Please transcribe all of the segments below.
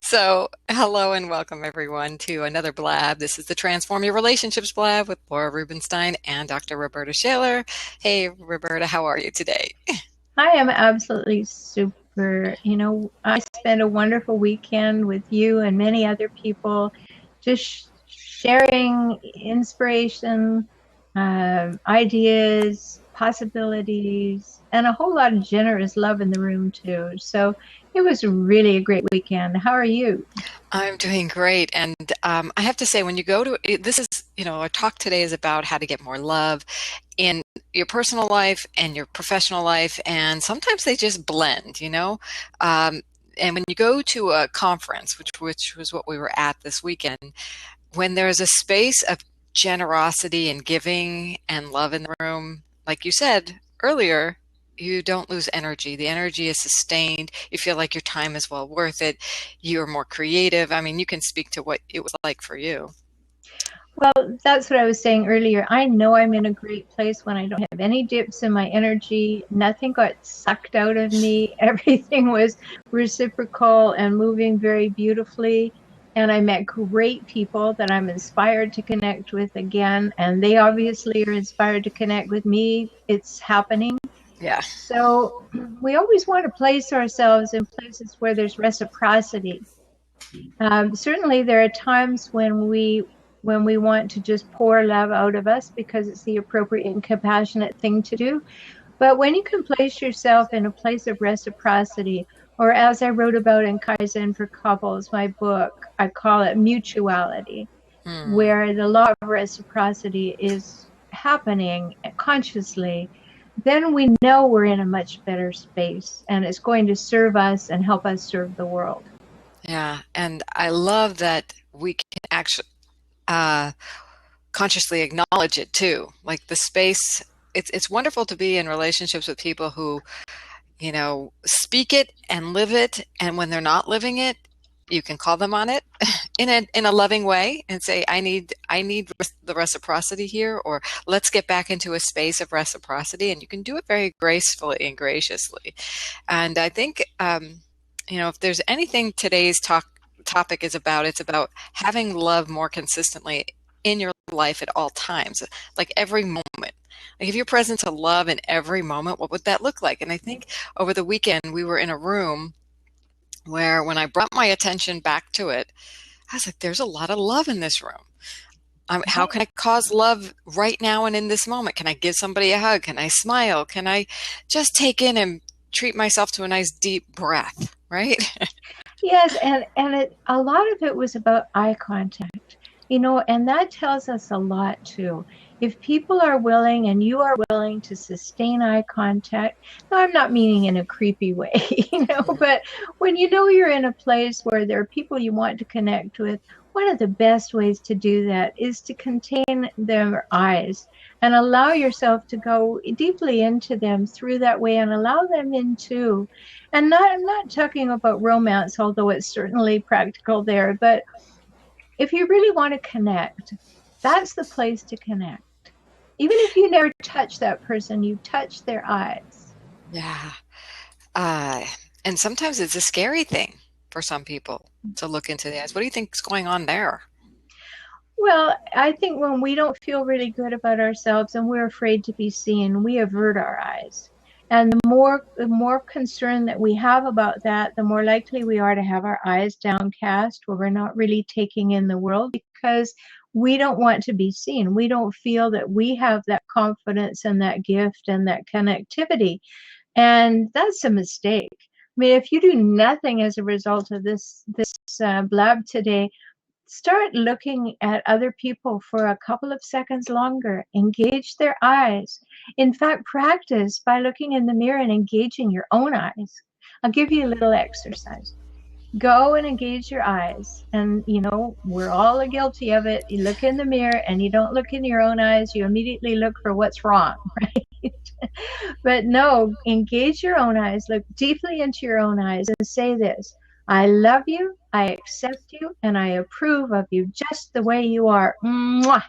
So, hello and welcome everyone to another Blab. This is the Transform Your Relationships Blab with Laura Rubinstein and Dr. Rhoberta Shaler. Hey, Rhoberta, how are you today? I am absolutely super. I spent a wonderful weekend with you and many other people, just sharing inspiration, ideas, possibilities, and a whole lot of generous love in the room, too. So it was really a great weekend. How are you? I'm doing great. And I have to say, when you go to this is, our talk today is about how to get more love in your personal life and your professional life. And sometimes they just blend. And when you go to a conference, which was what we were at this weekend, when there's a space of generosity and giving and love in the room, like you said earlier, you don't lose energy. The energy is sustained. You feel like your time is well worth it. You're more creative. I mean, you can speak to what it was like for you. Well, that's what I was saying earlier. I know I'm in a great place when I don't have any dips in my energy. Nothing got sucked out of me. Everything was reciprocal and moving very beautifully. And I met great people that I'm inspired to connect with again. And they obviously are inspired to connect with me. It's happening. Yeah. So we always want to place ourselves in places where there's reciprocity. Certainly, there are times when we want to just pour love out of us because it's the appropriate and compassionate thing to do. But when you can place yourself in a place of reciprocity, or as I wrote about in Kaizen for Couples, my book, I call it mutuality, where the law of reciprocity is happening consciously, then we know we're in a much better space and it's going to serve us and help us serve the world. Yeah. And I love that we can actually consciously acknowledge it too. Like the space, it's wonderful to be in relationships with people who, speak it and live it. And when they're not living it, you can call them on it in a loving way and say, I need the reciprocity here, or let's get back into a space of reciprocity. And you can do it very gracefully and graciously. And I think, if there's anything today's topic is about, it's about having love more consistently in your life at all times, like every moment. Like if you're present to love in every moment, what would that look like? And I think over the weekend we were in a room where when I brought my attention back to it, I was like, there's a lot of love in this room. How can I cause love right now and in this moment? Can I give somebody a hug? Can I smile? Can I just take in and treat myself to a nice deep breath, right? Yes, and a lot of it was about eye contact, and that tells us a lot too. If people are willing and you are willing to sustain eye contact, now I'm not meaning in a creepy way, but when you're in a place where there are people you want to connect with, one of the best ways to do that is to contain their eyes and allow yourself to go deeply into them through that way and allow them in too. And I'm not talking about romance, although it's certainly practical there, but if you really want to connect, that's the place to connect. Even if you never touch that person, you touch their eyes. Yeah. And sometimes it's a scary thing for some people to look into the eyes. What do you think is going on there? Well, I think when we don't feel really good about ourselves and we're afraid to be seen, we avert our eyes. And the more concern that we have about that, the more likely we are to have our eyes downcast, where we're not really taking in the world because we don't want to be seen. We don't feel that we have that confidence and that gift and that connectivity. And that's a mistake. I mean, if you do nothing as a result of this blab today, start looking at other people for a couple of seconds longer. Engage their eyes. In fact, practice by looking in the mirror and engaging your own eyes. I'll give you a little exercise. Go and engage your eyes. And, we're all guilty of it. You look in the mirror and you don't look in your own eyes. You immediately look for what's wrong, right? But no, engage your own eyes. Look deeply into your own eyes and say this: I love you, I accept you, and I approve of you just the way you are. Mwah!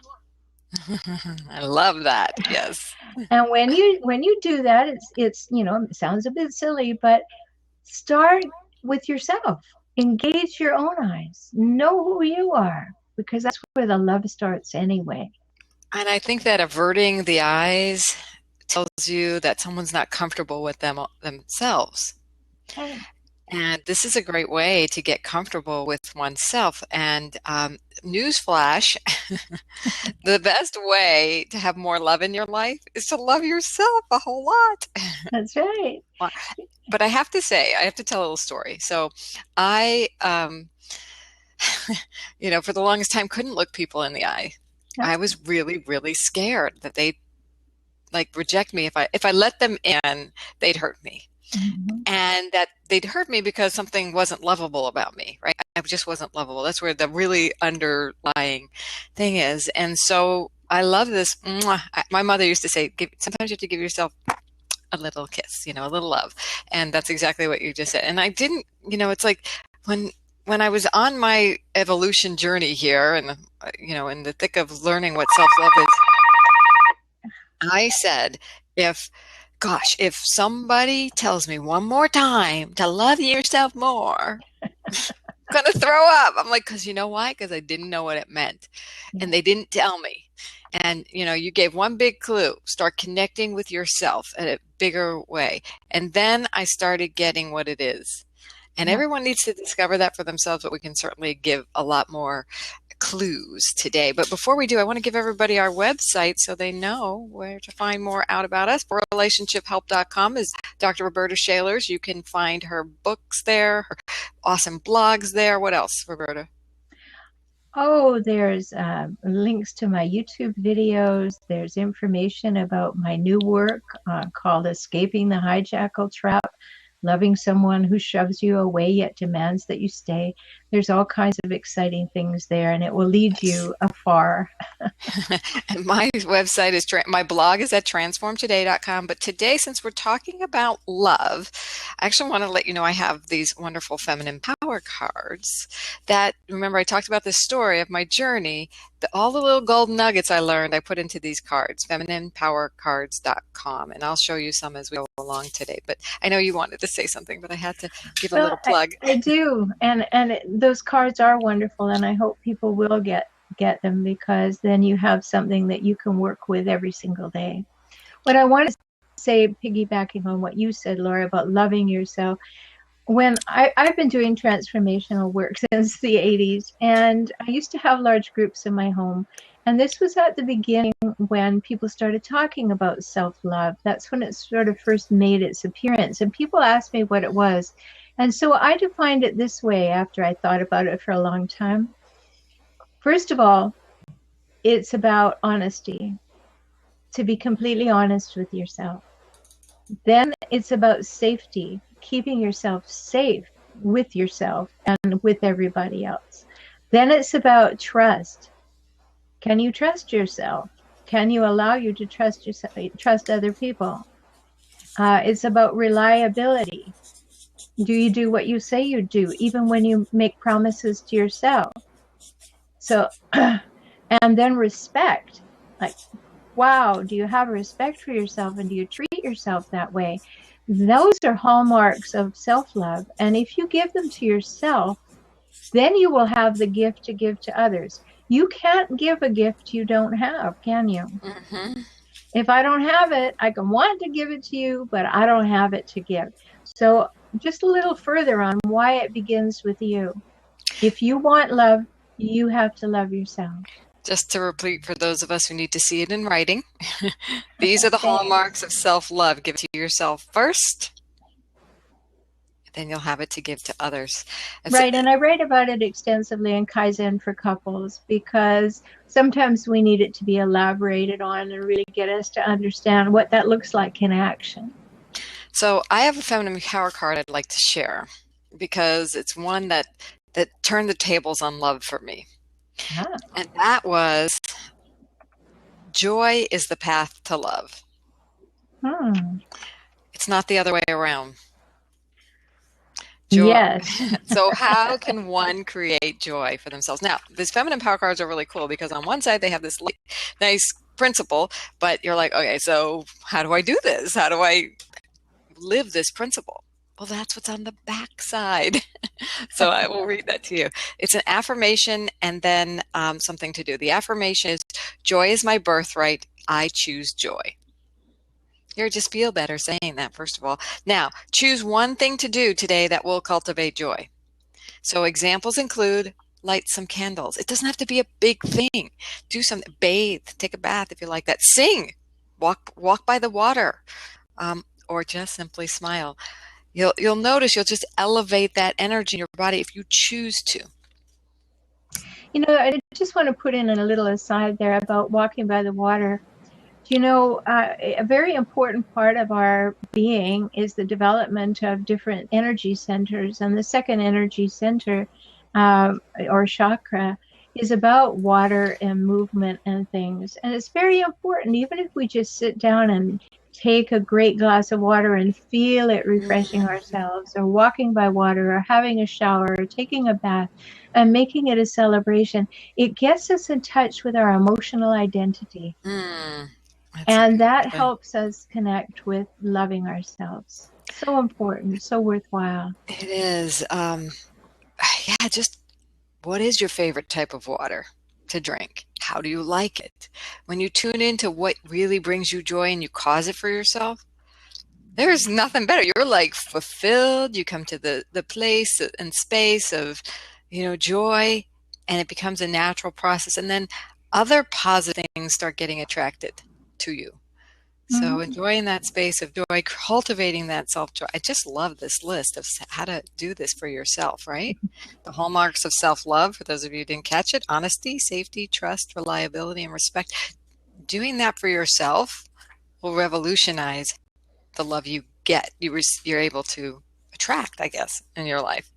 I love that. Yes. And when you do that, it's it sounds a bit silly, but start with yourself. Engage your own eyes. Know who you are, because that's where the love starts anyway. And I think that averting the eyes tells you that someone's not comfortable with themselves. Okay. And this is a great way to get comfortable with oneself. And newsflash, the best way to have more love in your life is to love yourself a whole lot. That's right. But I have to say, I have to tell a little story. So I, for the longest time, couldn't look people in the eye. Yeah. I was really, really scared that they'd like reject me. If I let them in, they'd hurt me. Mm-hmm. And that they'd hurt me because something wasn't lovable about me, right? I just wasn't lovable. That's where the really underlying thing is. And so I love this. My mother used to say, sometimes you have to give yourself a little kiss, a little love. And that's exactly what you just said. And I didn't, it's like when I was on my evolution journey here and, in the thick of learning what self-love is, I said, if somebody tells me one more time to love yourself more, I'm going to throw up. I'm like, because you know why? Because I didn't know what it meant. And they didn't tell me. And, you gave one big clue. Start connecting with yourself in a bigger way. And then I started getting what it is. And everyone needs to discover that for themselves, but we can certainly give a lot more clues today. But before we do, I want to give everybody our website so they know where to find more out about us. relationshiphelp.com is Dr. Rhoberta Shaler's. You can find her books there, her awesome blogs there. What else, Rhoberta? Oh, there's links to my YouTube videos. There's information about my new work called Escaping the Hijackal Trap. Loving someone who shoves you away yet demands that you stay. There's all kinds of exciting things there, and it will lead you afar. And my website is, my blog is at transformtoday.com. But today, since we're talking about love, I actually want to let you know I have these wonderful feminine power cards that, remember, I talked about this story of my journey. All the little gold nuggets I learned, I put into these cards, femininepowercards.com. And I'll show you some as we go along today. But I know you wanted to say something, but I had to give a little plug. I do. And those cards are wonderful. And I hope people will get them, because then you have something that you can work with every single day. What I want to say, piggybacking on what you said, Laura, about loving yourself, when I've been doing transformational work since the 80s, and I used to have large groups in my home. And this was at the beginning when people started talking about self-love. That's when it sort of first made its appearance. And people asked me what it was. And so I defined it this way after I thought about it for a long time. First of all, it's about honesty, to be completely honest with yourself. Then it's about safety, keeping yourself safe with yourself and with everybody else. Then it's about trust. Can you trust yourself? Can you allow you to trust yourself, trust other people? It's about reliability. Do you do what you say you do, even when you make promises to yourself? So, and then respect. Like, wow, do you have respect for yourself, and do you treat yourself that way? Those are hallmarks of self-love. And if you give them to yourself, then you will have the gift to give to others. You can't give a gift you don't have, can you? Mm-hmm. If I don't have it, I can want to give it to you, but I don't have it to give. So just a little further on why it begins with you. If you want love, you have to love yourself. Just to repeat for those of us who need to see it in writing, these are the hallmarks of self-love. Give it to yourself first, then you'll have it to give to others. Right, and I write about it extensively in Kaizen for couples, because sometimes we need it to be elaborated on and really get us to understand what that looks like in action. So I have a feminine power card I'd like to share, because it's one that turned the tables on love for me. Ah. And that was, joy is the path to love. It's not the other way around. Joy. Yes. So how can one create joy for themselves? Now, these feminine power cards are really cool, because on one side they have this nice principle, but you're like, okay, so how do I do this? How do I live this principle? Well, that's what's on the backside. So I will read that to you. It's an affirmation and then something to do. The affirmation is, joy is my birthright. I choose joy. You just feel better saying that, first of all. Now, choose one thing to do today that will cultivate joy. So examples include light some candles. It doesn't have to be a big thing. Do something, bathe, take a bath if you like that. Sing, walk by the water, or just simply smile. You'll notice you'll just elevate that energy in your body if you choose to. You know, I just want to put in a little aside there about walking by the water. You know, a very important part of our being is the development of different energy centers. And the second energy center, or chakra, is about water and movement and things. And it's very important, even if we just sit down and take a great glass of water and feel it refreshing ourselves, or walking by water, or having a shower, or taking a bath, and making it a celebration. It gets us in touch with our emotional identity. And that helps us connect with loving ourselves. So important, so worthwhile. It is. Yeah, just what is your favorite type of water to drink? How do you like it? When you tune into what really brings you joy and you cause it for yourself, there's nothing better. You're like fulfilled. You come to the place and space of, joy, and it becomes a natural process. And then other positive things start getting attracted to you. So enjoying that space of joy, cultivating that self-joy. I just love this list of how to do this for yourself, right? The hallmarks of self-love, for those of you who didn't catch it: honesty, safety, trust, reliability, and respect. Doing that for yourself will revolutionize the love you get, you're able to attract, I guess, in your life.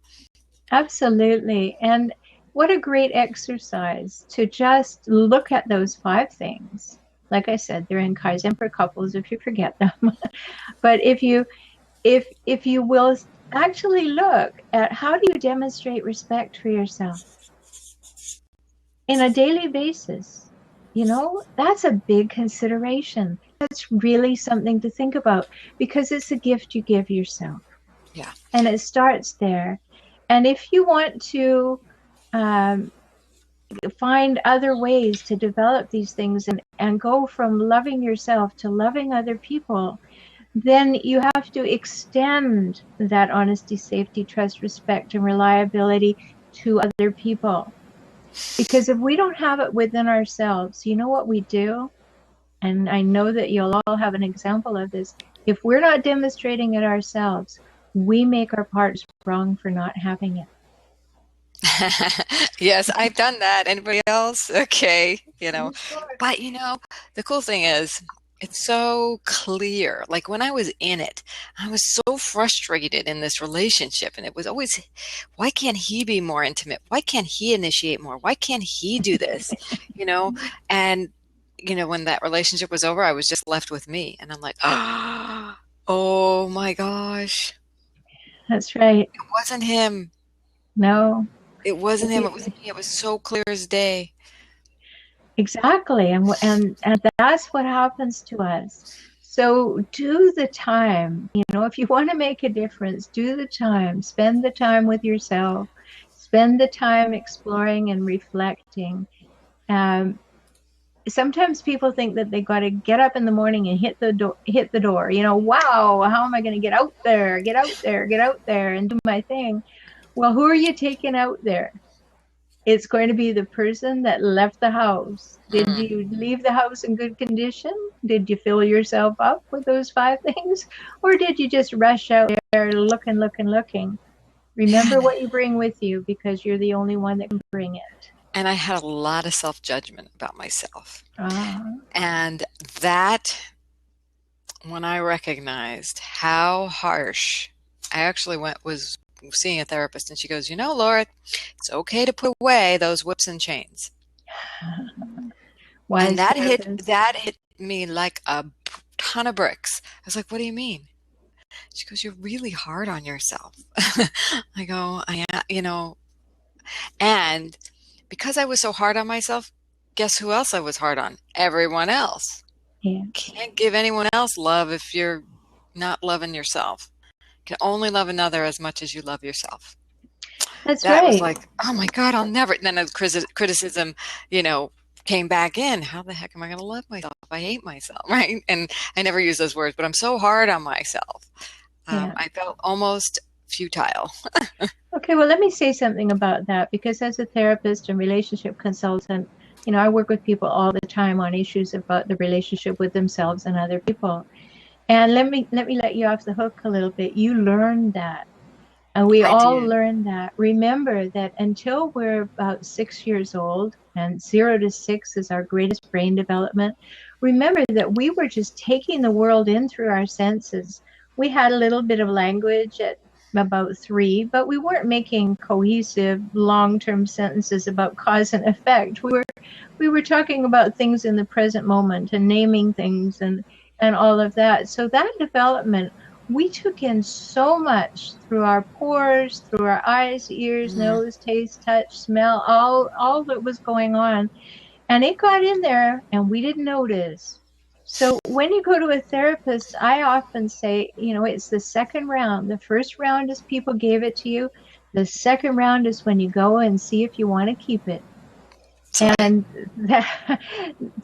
Absolutely. And what a great exercise to just look at those 5 things. Like I said, they're in Kaizen for couples if you forget them. But if you will actually look at, how do you demonstrate respect for yourself in a daily basis? That's a big consideration. That's really something to think about, because it's a gift you give yourself. Yeah. And it starts there. And if you want to find other ways to develop these things and go from loving yourself to loving other people, then you have to extend that honesty, safety, trust, respect, and reliability to other people. Because if we don't have it within ourselves, you know what we do? And I know that you'll all have an example of this. If we're not demonstrating it ourselves, we make our partners wrong for not having it. Yes, I've done that. Anybody else? Okay. Sure. But the cool thing is, it's so clear. Like when I was in it, I was so frustrated in this relationship. And it was always, why can't he be more intimate? Why can't he initiate more? Why can't he do this? And, when that relationship was over, I was just left with me. And I'm like, oh my gosh. That's right. It wasn't him. No. It wasn't him. It was me. It was so clear as day. Exactly. And that's what happens to us. So do the time. If you want to make a difference, do the time. Spend the time with yourself. Spend the time exploring and reflecting. Sometimes people think that they got to get up in the morning and hit the door. Wow, how am I going to get out there and do my thing? Well, who are you taking out there? It's going to be the person that left the house. Did you leave the house in good condition? Did you fill yourself up with those 5 things? Or did you just rush out there looking? Remember what you bring with you, because you're the only one that can bring it. And I had a lot of self-judgment about myself. And that, when I recognized how harsh, I actually was seeing a therapist, and she goes, Laura, it's okay to put away those whips and chains. And that hit me like a ton of bricks. I was like, what do you mean? She goes, you're really hard on yourself. I go, and because I was so hard on myself, guess who else I was hard on? Everyone else. Yeah. Can't give anyone else love if you're not loving yourself. can only love another as much as you love yourself. That's That was right. like, oh my God, I'll never. And then the criticism, you know, came back in. How the heck am I going to love myself? I hate myself, right? And I never use those words, but I'm so hard on myself. Yeah. I felt almost futile. Okay, well, let me say something about that because as a therapist and relationship consultant, I work with people all the time on issues about the relationship with themselves and other people. And let me let you off the hook a little bit. You learn that. And we I all did. learn that. Remember that until we're about 6 years old, and 0 to 6 is our greatest brain development, remember that we were just taking the world in through our senses. We had a little bit of language at about 3, but we weren't making cohesive, long-term sentences about cause and effect. We were talking about things in the present moment and naming things and all of that. So that development, we took in so much through our pores, through our eyes, ears, Mm, nose, taste, touch, smell, all that was going on. And it got in there and we didn't notice. So when you go to a therapist, I often say, it's the second round. The first round is people gave it to you. The second round is when you go and see if you want to keep it. so And that,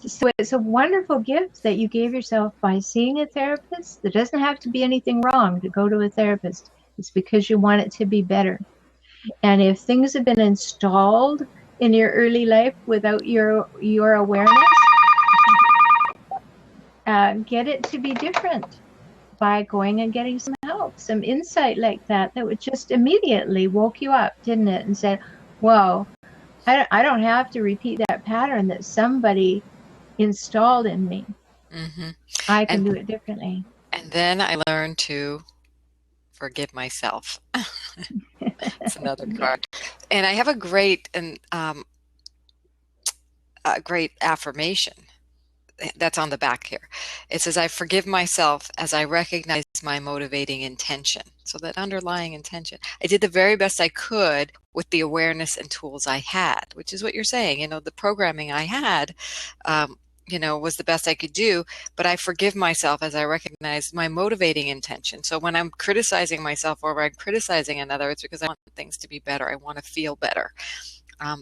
so it's a wonderful gift that you gave yourself by seeing a therapist. There doesn't have to be anything wrong to go to a therapist. It's because you want it to be better. And if things have been installed in your early life without your awareness, get it to be different by going and getting some help, some insight like that would just immediately woke you up, didn't it? And said, whoa, I don't have to repeat that pattern that somebody installed in me. hmm I can and do it differently. and then I learned to forgive myself. It's another Yeah. part. And I have a great affirmation that's on the back here. It says, I forgive myself as I recognize my motivating intention. So that underlying intention. I did the very best I could with the awareness and tools I had, which is what you're saying. The programming I had, was the best I could do, but I forgive myself as I recognize my motivating intention. So when I'm criticizing myself or I'm criticizing another, it's because I want things to be better. I want to feel better.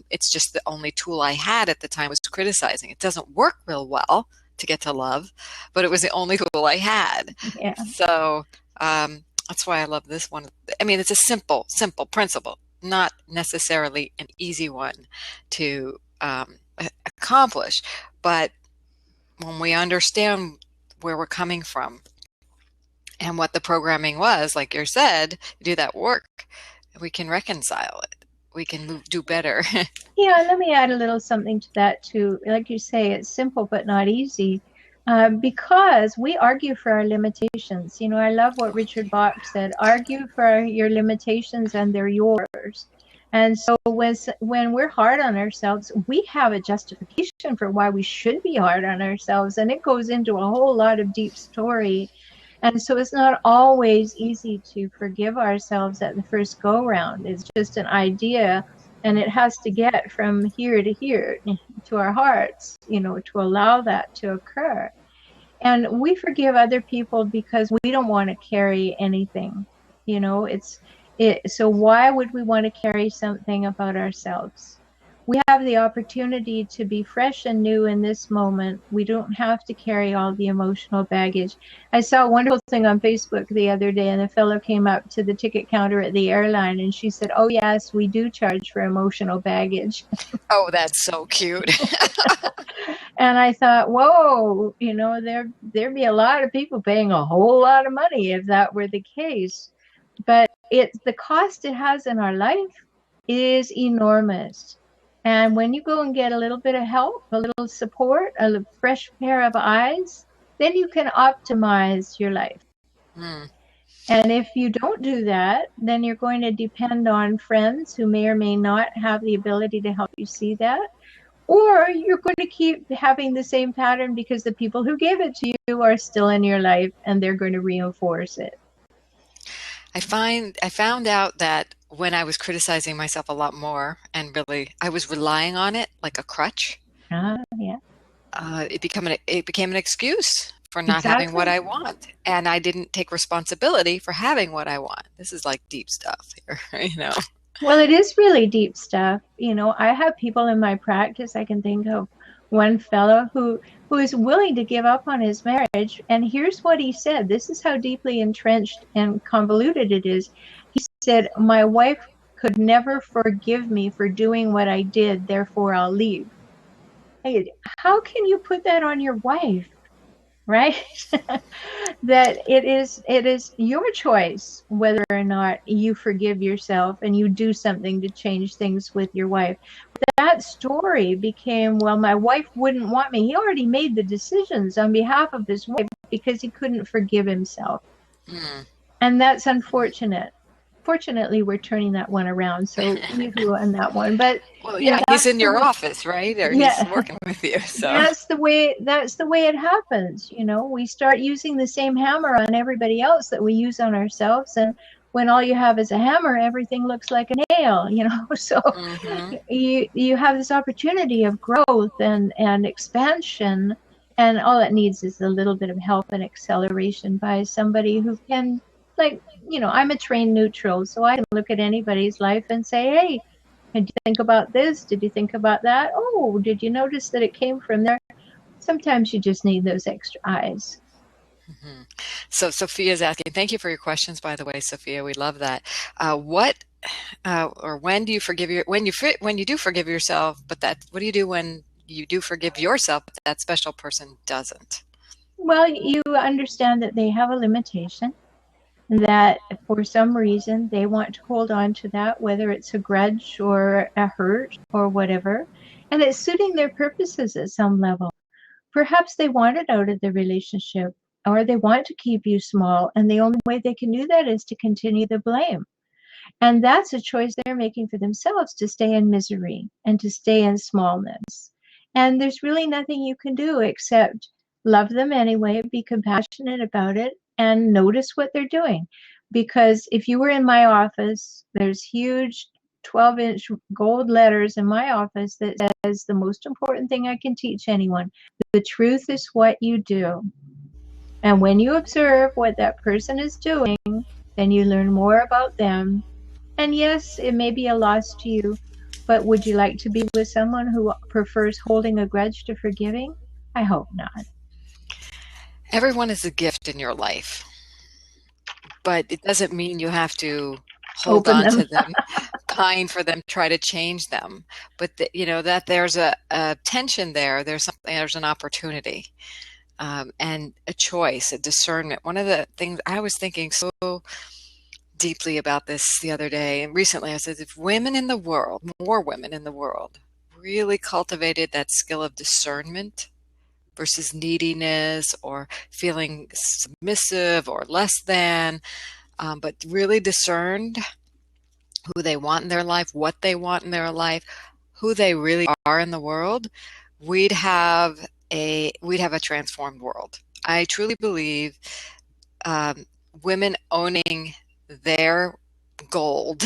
It's just the only tool I had at the time was criticizing. It doesn't work real well to get to love, but it was the only tool I had. Yeah. So that's why I love this one. I mean, it's a simple principle, not necessarily an easy one to accomplish, but when we understand where we're coming from and what the programming was, like you said, do that work, we can reconcile it. We can do better. Yeah, let me add a little something to that too. Like you say, it's simple but not easy. Because we argue for our limitations. I love what Richard Bach said, argue for your limitations and they're yours. And so when we're hard on ourselves, we have a justification for why we should be hard on ourselves. And it goes into a whole lot of deep story. And so it's not always easy to forgive ourselves at the first go round. It's just an idea and it has to get from here to here to our hearts, to allow that to occur. And we forgive other people because we don't want to carry anything. So why would we want to carry something about ourselves? We have the opportunity to be fresh and new in this moment. We don't have to carry all the emotional baggage. I saw a wonderful thing on Facebook the other day, and a fellow came up to the ticket counter at the airline, and she said, "Oh yes, we do charge for emotional baggage." Oh, that's so cute. And I thought, whoa, there'd be a lot of people paying a whole lot of money if that were the case. But the cost it has in our life is enormous. And when you go and get a little bit of help, a little support, a fresh pair of eyes, then you can optimize your life. Mm. And if you don't do that, then you're going to depend on friends who may or may not have the ability to help you see that. Or you're going to keep having the same pattern because the people who gave it to you are still in your life and they're going to reinforce it. I found out that when I was criticizing myself a lot more and really I was relying on it like a crutch, Yeah. it became an excuse for not having what Exactly. I want. And I didn't take responsibility for having what I want. This is like deep stuff here, you know. Well, it is really deep stuff. I have people in my practice. I can think of one fellow who is willing to give up on his marriage. And here's what he said. This is how deeply entrenched and convoluted it is. He said, "My wife could never forgive me for doing what I did, therefore I'll leave." Hey, how can you put that on your wife? Right? That it is your choice whether or not you forgive yourself and you do something to change things with your wife. That story became, well, my wife wouldn't want me. He already made the decisions on behalf of his wife because he couldn't forgive himself. Mm. And that's unfortunate. Fortunately, we're turning that one around, so you on that one. But Well, yeah, he's that's in the your way. office, right? Or he's Yeah, working with you. So, that's the way it happens. We start using the same hammer on everybody else that we use on ourselves, and when all you have is a hammer, everything looks like a nail. So hmm you have this opportunity of growth and expansion, and all it needs is a little bit of help and acceleration by somebody who can, like, I'm a trained neutral, so I can look at anybody's life and say, hey, did you think about this? Did you think about that? Oh, did you notice that it came from there? Sometimes you just need those extra eyes. hmm So Sophia's asking, thank you for your questions, by the way, Sophia. We love that. What or when do you forgive when you do forgive yourself, but what do you do when you do forgive yourself, but that special person doesn't? Well, you understand that they have a limitation, that for some reason they want to hold on to that, whether it's a grudge or a hurt or whatever, and it's suiting their purposes at some level. Perhaps they want it out of the relationship, or they want to keep you small, and the only way they can do that is to continue the blame. And that's a choice they're making for themselves, to stay in misery and to stay in smallness. And there's really nothing you can do except love them anyway, be compassionate about it, and notice what they're doing. Because if you were in my office, there's huge 12-inch gold letters in my office that says the most important thing I can teach anyone: the truth is what you do. And when you observe what that person is doing, then you learn more about them. And yes, it may be a loss to you, but would you like to be with someone who prefers holding a grudge to forgiving? I hope not. Everyone is a gift in your life, but it doesn't mean you have to hold Open on them. to them, pine for them, try to change them. But that there's a tension there. There's an opportunity, and a choice, a discernment. One of the things I was thinking so deeply about this the other day and recently, I said, if women in the world, more women in the world, really cultivated that skill of discernment versus neediness or feeling submissive or less than, but really discerned who they want in their life, what they want in their life, who they really are in the world, we'd have a transformed world. I truly believe women owning their gold,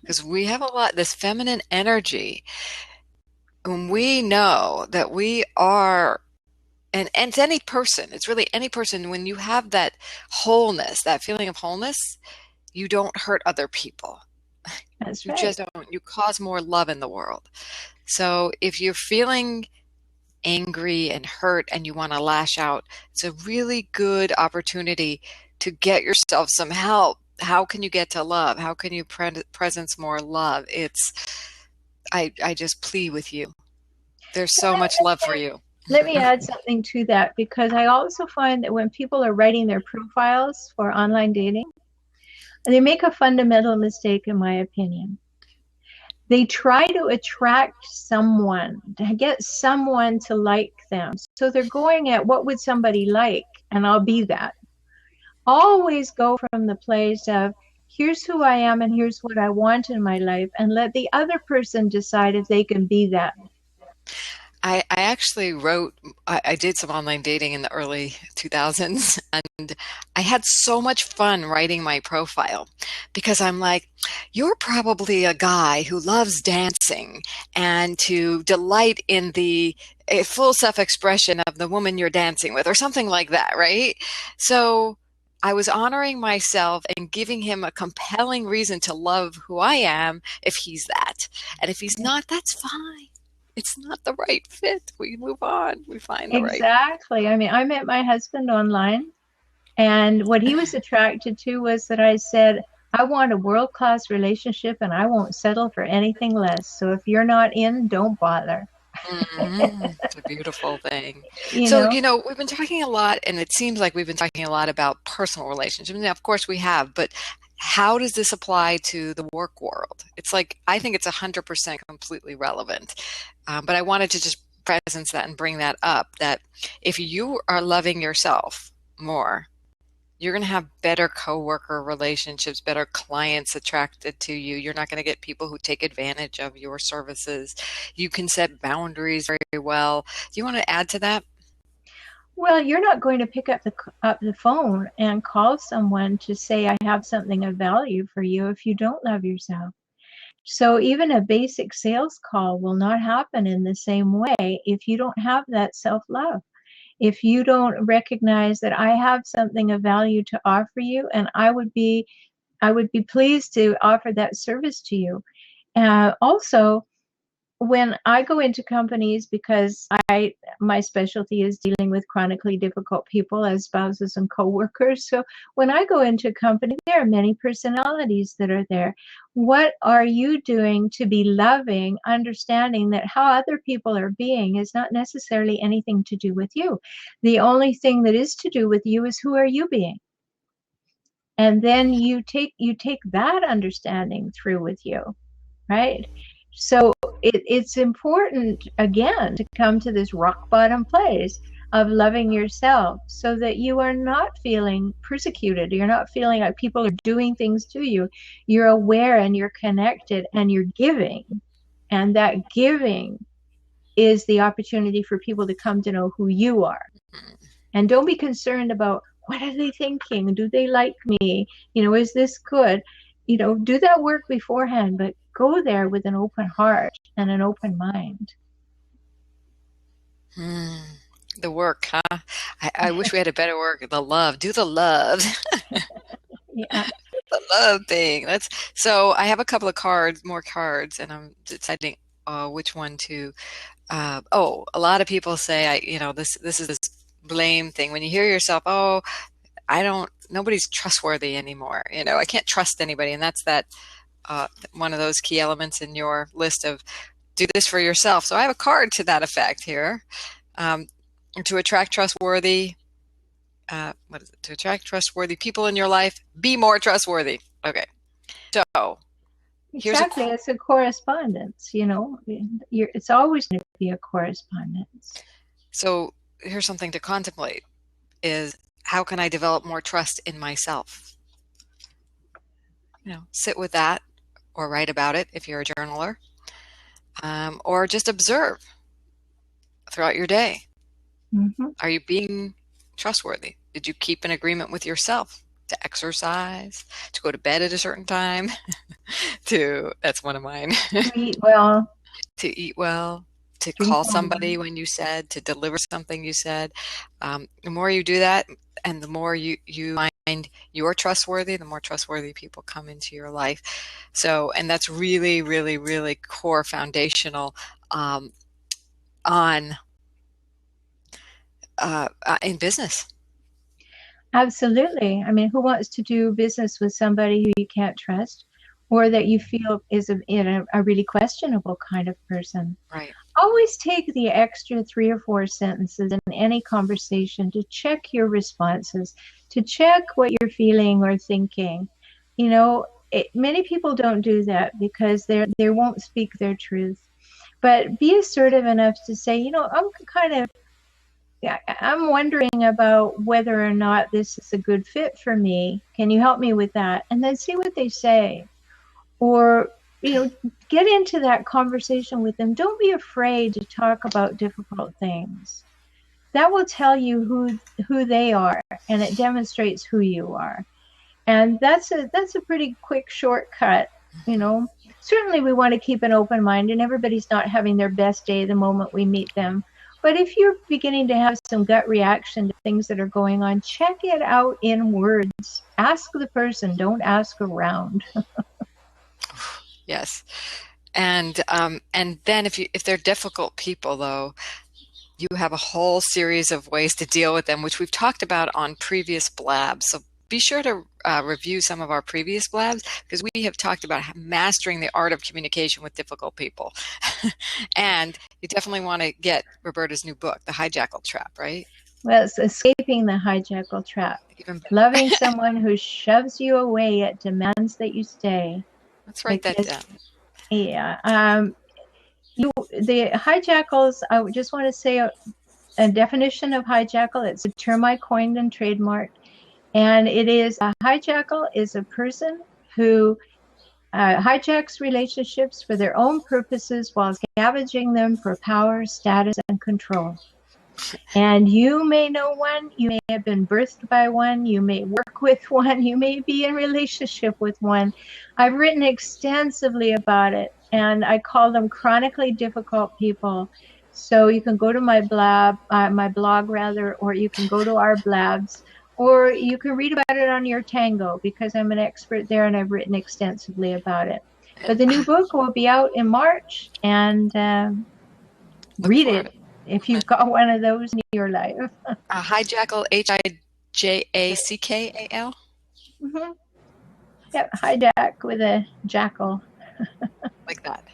because we have a lot this feminine energy, and we know that we are, and it's any person, it's really any person. When you have that wholeness, that feeling of wholeness, you don't hurt other people. That's You right. just don't. You cause more love in the world. So if you're feeling angry and hurt and you want to lash out, it's a really good opportunity to get yourself some help. How can you get to love? How can you presence more love? I just plead with you. There's so much love for you. Let me add something to that, because I also find that when people are writing their profiles for online dating, they make a fundamental mistake, in my opinion. They try to attract someone, to get someone to like them. So they're going at, what would somebody like? And I'll be that. Always go from the place of, here's who I am and here's what I want in my life, and let the other person decide if they can be that. I actually wrote, I did some online dating in the early 2000s, and I had so much fun writing my profile because I'm like, you're probably a guy who loves dancing and to delight in the full self-expression of the woman you're dancing with, or something like that, right? So I was honoring myself and giving him a compelling reason to love who I am if he's that. And if he's not, that's fine. It's not the right fit. We move on. We find the right. Exactly. I mean, I met my husband online, and what he was attracted to was that I said, I want a world-class relationship and I won't settle for anything less. So if you're not in, don't bother. It's a beautiful thing. You So, know? we've been talking a lot, and it seems like we've been talking a lot about personal relationships. Now, of course, we have, but how does this apply to the work world? It's like, I think it's 100% completely relevant. But I wanted to just presence that and bring that up, that if you are loving yourself more, you're going to have better coworker relationships, better clients attracted to you. You're not going to get people who take advantage of your services. You can set boundaries very well. Do you want to add to that? Well, you're not going to pick up the phone and call someone to say I have something of value for you if you don't love yourself. So even a basic sales call will not happen in the same way if you don't have that self-love. If you don't recognize that I have something of value to offer you, and I would be pleased to offer that service to you. Also, when I go into companies, because my specialty is dealing with chronically difficult people as spouses and coworkers. So when I go into a company, there are many personalities that are there. What are you doing to be loving, understanding that how other people are being is not necessarily anything to do with you. The only thing that is to do with you is who are you being? And then you take that understanding through with you, right? So it's important, again, to come to this rock bottom place of loving yourself so that you are not feeling persecuted. You're not feeling like people are doing things to you. You're aware and you're connected and you're giving. And that giving is the opportunity for people to come to know who you are. And don't be concerned about what are they thinking? Do they like me? Is this good? Do that work beforehand, but go there with an open heart and an open mind. The work, huh? I wish we had a better word. The love. Do the love. Yeah. The love thing. So I have a couple of more cards, and I'm deciding which one to. A lot of people say, this is this blame thing. When you hear yourself, oh, nobody's trustworthy anymore. I can't trust anybody. And that's one of those key elements in your list of do this for yourself. So I have a card to that effect here. To attract trustworthy, what is it? To attract trustworthy people in your life, be more trustworthy. Okay. So Exactly. It's a correspondence, it's always going to be a correspondence. So here's something to contemplate is how can I develop more trust in myself? Sit with that or write about it if you're a journaler, or just observe throughout your day. Mm-hmm. Are you being trustworthy? Did you keep an agreement with yourself to exercise, to go to bed at a certain time, that's one of mine. To eat well. To eat well, to Drink call water. somebody when you said, to deliver something you said. The more you do that, and the more you find you're trustworthy, the more trustworthy people come into your life. So, and that's really, really, really core foundational in business. Absolutely. I mean, who wants to do business with somebody who you can't trust or that you feel is a really questionable kind of person? Right. Always take the extra 3 or 4 sentences in any conversation to check your responses, to check what you're feeling or thinking. Many people don't do that because they won't speak their truth. But be assertive enough to say, I'm wondering about whether or not this is a good fit for me. Can you help me with that? And then see what they say. Or, get into that conversation with them. Don't be afraid to talk about difficult things. That will tell you who they are, and it demonstrates who you are. And that's a pretty quick shortcut, you know. Certainly we want to keep an open mind, and everybody's not having their best day the moment we meet them. But if you're beginning to have some gut reaction to things that are going on, check it out in words. Ask the person, don't ask around. Yes. And then if they're difficult people, though, you have a whole series of ways to deal with them, which we've talked about on previous blabs. So be sure to review some of our previous blabs, because we have talked about mastering the art of communication with difficult people. And you definitely want to get Rhoberta's new book, The Hijackal Trap, right? Well, it's escaping the hijackal trap. Loving someone who shoves you away yet demands that you stay. Let's write that down. Yeah. The hijackals, I just want to say a definition of hijackal. It's a term I coined and trademarked. And it is, a hijackal is a person who hijacks relationships for their own purposes while scavenging them for power, status, and control. And you may know one, you may have been birthed by one, you may work with one, you may be in relationship with one. I've written extensively about it, and I call them chronically difficult people. So you can go to my blog, or you can go to our blabs, or you can read about it on your Tango, because I'm an expert there and I've written extensively about it. But the new book will be out in March, and read it if you've got one of those in your life. Hijackal, Hijackal. Mm-hmm. Yep, hijack with a jackal. Like that.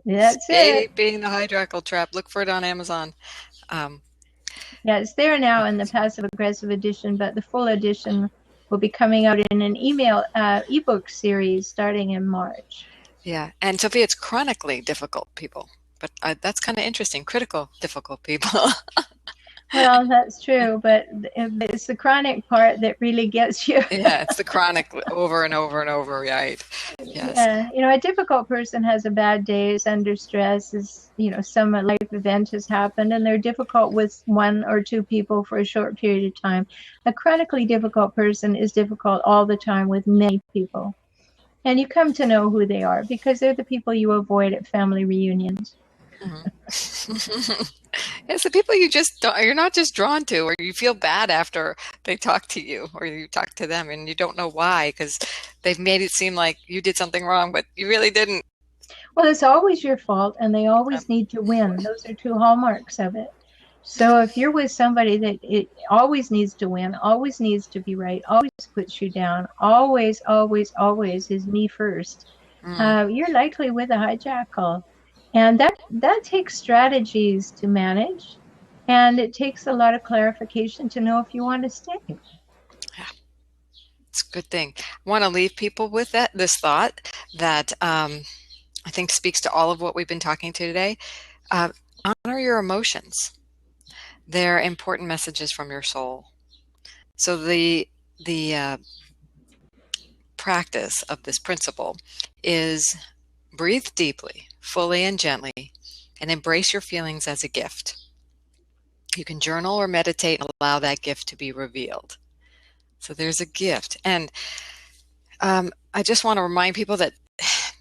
That's Escaping the Hijackal Trap. Look for it on Amazon. Yeah, it's there now in the passive-aggressive edition, but the full edition will be coming out in an ebook series starting in March. Yeah, and Sophia, it's chronically difficult people, but that's kind of interesting. Critical difficult people. Well, that's true, but it's the chronic part that really gets you. Yeah, it's the chronic over and over and over, right? Yes. Yeah, you know, a difficult person has a bad day, is under stress, is, you know, some life event has happened, and they're difficult with one or two people for a short period of time. A chronically difficult person is difficult all the time with many people. And you come to know who they are because they're the people you avoid at family reunions. Mm-hmm. It's the people you're not just drawn to, or you feel bad after they talk to you or you talk to them and you don't know why, because they've made it seem like you did something wrong, but you really didn't. Well, it's always your fault, and they always need to win. Those are two hallmarks of it. So if you're with somebody that it always needs to win, always needs to be right, always puts you down, always is me first, you're likely with a hijackal. And that takes strategies to manage, and it takes a lot of clarification to know if you want to stay. Yeah, it's a good thing. I want to leave people with this thought that I think speaks to all of what we've been talking to today. Honor your emotions. They're important messages from your soul. So the practice of this principle is breathe deeply, fully and gently, and embrace your feelings as a gift. You can journal or meditate and allow that gift to be revealed. So there's a gift. And I just want to remind people that,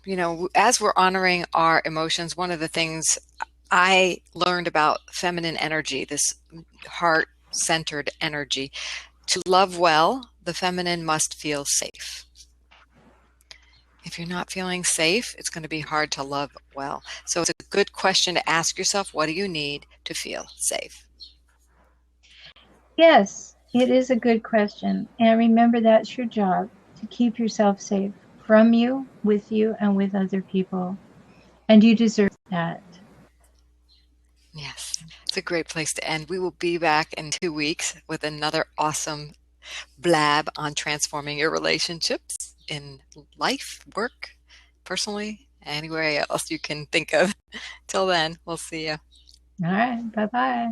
you know, as we're honoring our emotions, one of the things I learned about feminine energy, this heart-centered energy, to love well, the feminine must feel safe. If you're not feeling safe, it's going to be hard to love well. So it's a good question to ask yourself, what do you need to feel safe? Yes, it is a good question. And remember, that's your job, to keep yourself safe from you, and with other people. And you deserve that. Yes, it's a great place to end. We will be back in 2 weeks with another awesome blab on transforming your relationships in life, work, personally, anywhere else you can think of. Till then, we'll see you. All right. Bye-bye.